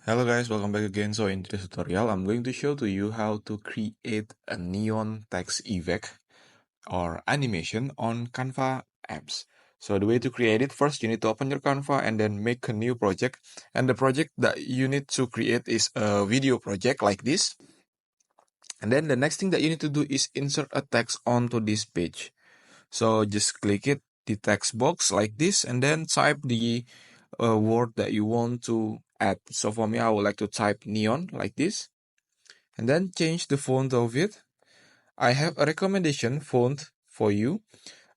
Hello guys, welcome back again. So in today's tutorial, I'm going to show to you how to create a neon text effect or animation on Canva apps. So the way to create it, first you need to open your Canva and then make a new project. And the project that you need to create is a video project like this. And then the next thing that you need to do is insert a text onto this page. So just click it, the text box like this, and then type the word that you want to add. So for me, I would like to type neon like this, and then change the font of it. I have a recommendation font for you,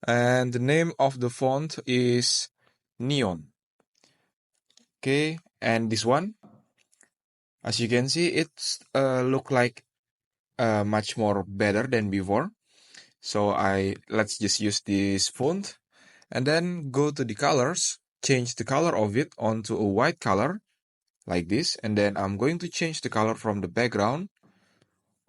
and the name of the font is neon. Okay, and this one, as you can see, it's look like much more better than before. So let's just use this font, and then go to the colors, change the color of it onto a white color like this, and then I'm going to change the color from the background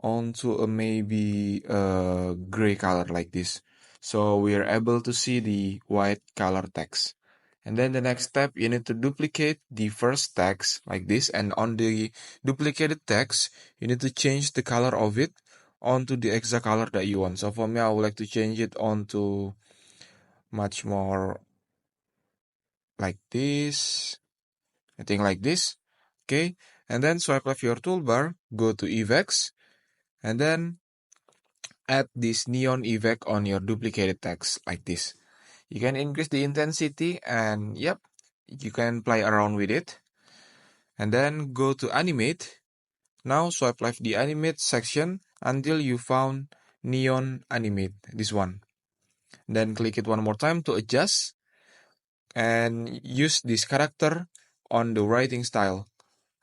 onto a maybe a gray color like this, so we are able to see the white color text. And then the next step, you need to duplicate the first text like this, and on the duplicated text you need to change the color of it onto the exact color that you want. So for me, I would like to change it onto much more like this, I think like this. Okay, and then swipe left your toolbar, go to effects, and then add this neon effect on your duplicated text like this. You can increase the intensity, and yep, you can play around with it. And then go to animate. Now swipe left the animate section until you found neon animate, this one. Then click it one more time to adjust and use this character on the writing style.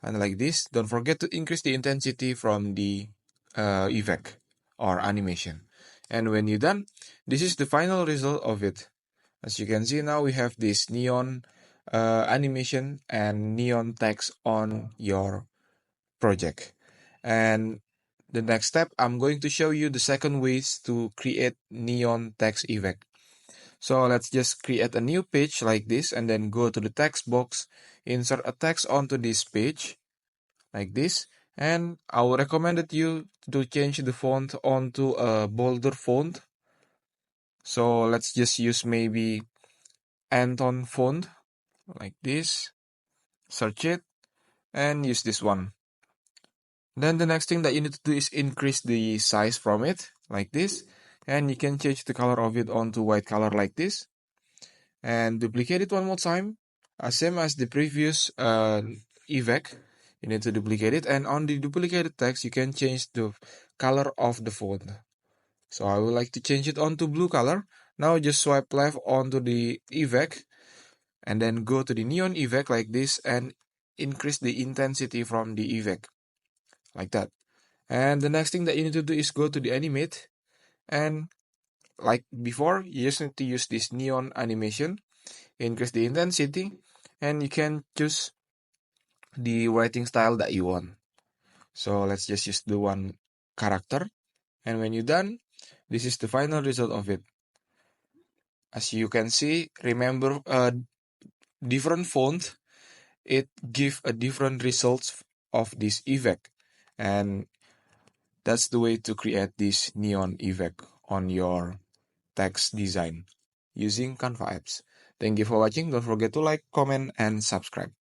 And like this, don't forget to increase the intensity from the effect or animation. And when you're done, this is the final result of it. As you can see now, we have this neon animation and neon text on your project. And the next step, I'm going to show you the second ways to create neon text effect. So let's just create a new page like this, and then go to the text box, insert a text onto this page like this. And I would recommend you to change the font onto a bolder font. So let's just use maybe Anton font like this. Search it and use this one. Then the next thing that you need to do is increase the size from it like this. And you can change the color of it onto white color like this. And duplicate it one more time. Same as the previous effect. You need to duplicate it, and on the duplicated text you can change the color of the font. So I would like to change it onto blue color. Now just swipe left onto the effect, and then go to the neon effect like this, and increase the intensity from the effect like that. And the next thing that you need to do is go to the animate, and like before, you just need to use this neon animation, increase the intensity, and you can choose the writing style that you want. So let's just use the one character, and when you're done, this is the final result of it. As you can see, remember different font, it give a different results of this effect, and that's the way to create this neon effect on your text design using Canva apps. Thank you for watching. Don't forget to like, comment, and subscribe.